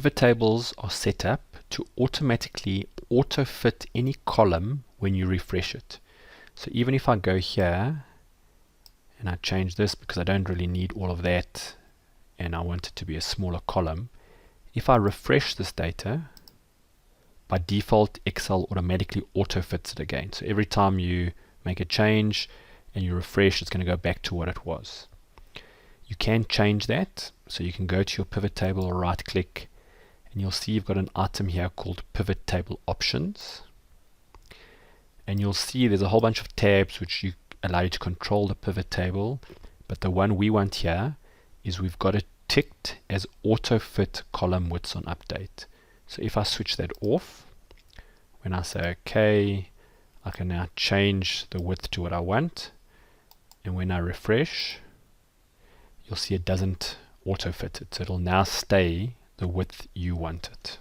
pivot tables are set up to automatically auto-fit any column when you refresh it. So even if I go here and I change this because I don't really need all of that and I want it to be a smaller column, if I refresh this data, by default Excel automatically auto-fits it again. So every time you make a change and you refresh, it's going to go back to what it was. You can change that, so you can go to your pivot table or right click and you'll see you've got an item here called pivot table options, and you'll see there's a whole bunch of tabs which you allow you to control the pivot table, but the one we want here is we've got it ticked as auto fit column widths on update. So if I switch that off, when I say OK, I can now change the width to what I want, and when I refresh, you'll see it doesn't auto fit it, so it'll now stay the width you want it.